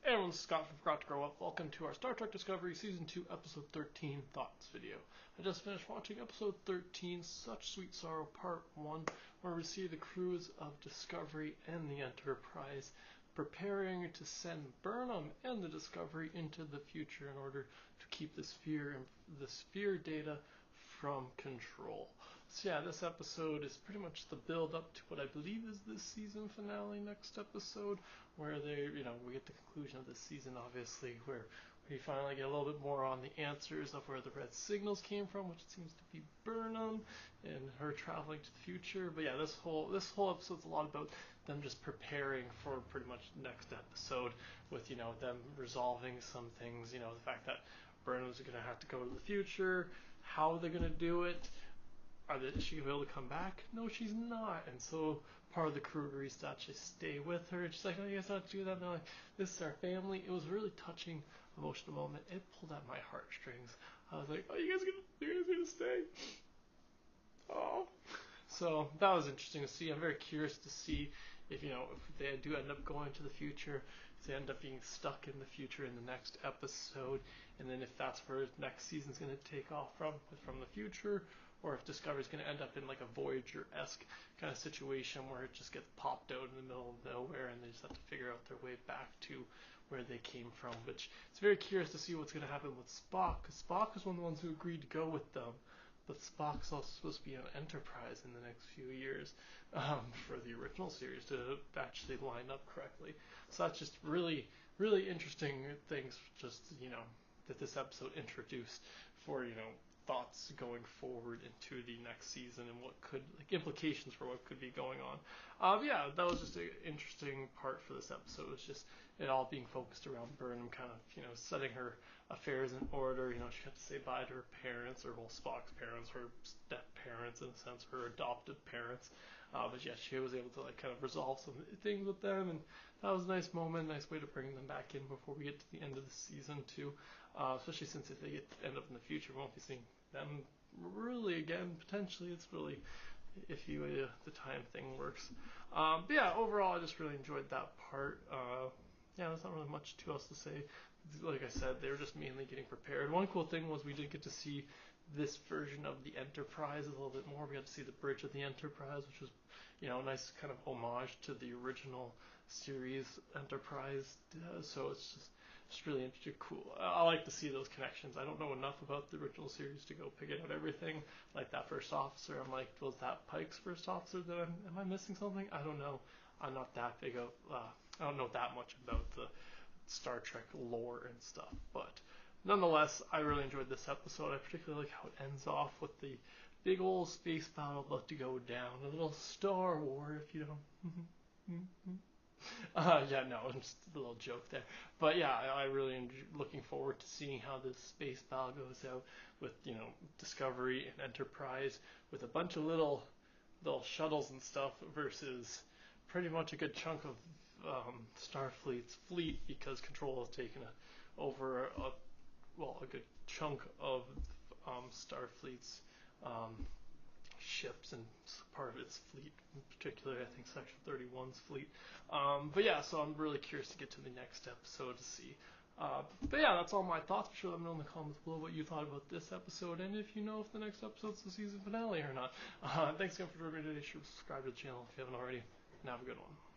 Hey everyone, this is Scott from Forgot to Grow Up. Welcome to our Star Trek Discovery Season 2, Episode 13 Thoughts video. I just finished watching Episode 13, Such Sweet Sorrow, Part 1, where we see the crews of Discovery and the Enterprise preparing to send Burnham and the Discovery into the future in order to keep the sphere data from control. So yeah, this episode is pretty much the build up to what I believe is the season finale next episode, where we get the conclusion of the season, obviously, where we finally get a little bit more on the answers of where the red signals came from, which seems to be Burnham and her traveling to the future. But yeah, this whole episode's a lot about them just preparing for pretty much next episode, with them resolving some things, the fact that Burnham's going to have to go to the future, how they're going to do it. Is she going to be able to come back? No, she's not. And so part of the crew agrees to actually stay with her. And she's like, no, you guys don't have to do that. And they're like, this is our family. It was a really touching, emotional moment. It pulled at my heartstrings. I was like, oh, you guys gonna stay? Oh. So that was interesting to see. I'm very curious to see if they do end up going to the future, if they end up being stuck in the future in the next episode, and then if that's where next season's going to take off from the future, or if Discovery's going to end up in like a Voyager-esque kind of situation where it just gets popped out in the middle of nowhere and they just have to figure out their way back to where they came from. Which it's very curious to see what's going to happen with Spock, because Spock is one of the ones who agreed to go with them. But Spock's also supposed to be an Enterprise in the next few years for the original series to actually line up correctly. So that's just really, really interesting things, just, that this episode introduced for, thoughts going forward into the next season and what could, implications for what could be going on. Yeah, that was just an interesting part for this episode. It was just it all being focused around Burnham kind of, setting her affairs in order. She had to say bye to her parents, or Spock's parents, her step parents in a sense, her adopted parents. But yeah, she was able to kind of resolve some things with them, and that was a nice moment, nice way to bring them back in before we get to the end of the season too. Especially since if they end up in the future, we won't be seeing them really again. Potentially, it's really iffy way the time thing works. But yeah, overall, I just really enjoyed that part. Yeah, there's not really much too else to say. Like I said, they were just mainly getting prepared. One cool thing was we did get to see this version of the Enterprise a little bit more. We got to see the bridge of the Enterprise, which was, a nice kind of homage to the original series Enterprise. So it's just really interesting, cool. I like to see those connections. I don't know enough about the original series to go pick out everything. Like that first officer, I'm like, was that Pike's first officer? Am I missing something? I don't know. I'm not that big of, I don't know that much about the Star Trek lore and stuff, but nonetheless, I really enjoyed this episode. I particularly like how it ends off with the big old space battle about to go down, a little Star War, if you don't. Yeah, no, just a little joke there. But yeah, I really looking forward to seeing how this space battle goes out with, Discovery and Enterprise, with a bunch of little shuttles and stuff versus pretty much a good chunk of Starfleet's fleet, because Control has taken over a good chunk of Starfleet's ships and part of its fleet, in particular, I think Section 31's fleet. But yeah, so I'm really curious to get to the next episode to see. But yeah, that's all my thoughts. Be sure to let me know in the comments below what you thought about this episode, and if you know if the next episode's the season finale or not. Thanks again for joining me today. Be sure to subscribe to the channel if you haven't already, and have a good one.